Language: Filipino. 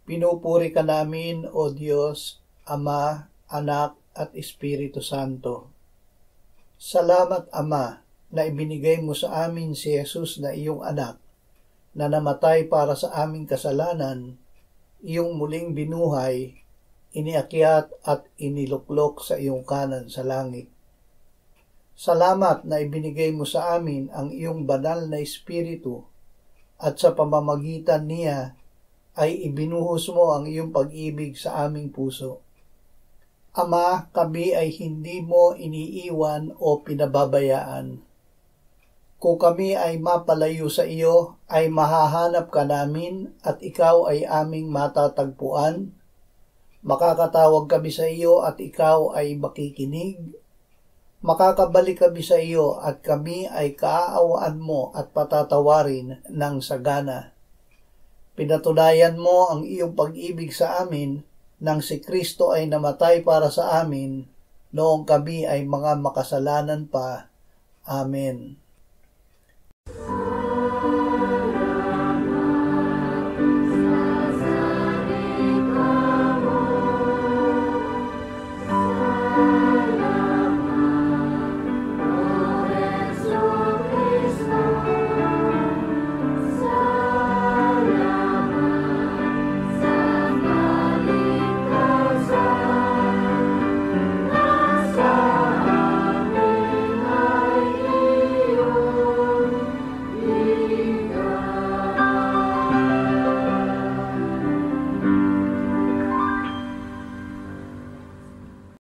Pinupuri ka namin, O Diyos, Ama, Anak, at Espiritu Santo. Salamat, Ama, na ibinigay mo sa amin si Jesus na iyong anak, na namatay para sa aming kasalanan, iyong muling binuhay, iniakyat at iniluklok sa iyong kanan sa langit. Salamat na ibinigay mo sa amin ang iyong banal na Espiritu, at sa pamamagitan niya ay ibinuhos mo ang iyong pag-ibig sa aming puso. Ama, kami ay hindi mo iniiwan o pinababayaan. Kung kami ay mapalayo sa iyo, ay mahahanap ka namin at ikaw ay aming matatagpuan. Makakatawag kami sa iyo at ikaw ay makikinig. Makakabalik kami sa iyo at kami ay kaaawaan mo at patatawarin ng sagana. Pinatunayan mo ang iyong pag-ibig sa amin nang si Kristo ay namatay para sa amin noong kami ay mga makasalanan pa. Amen.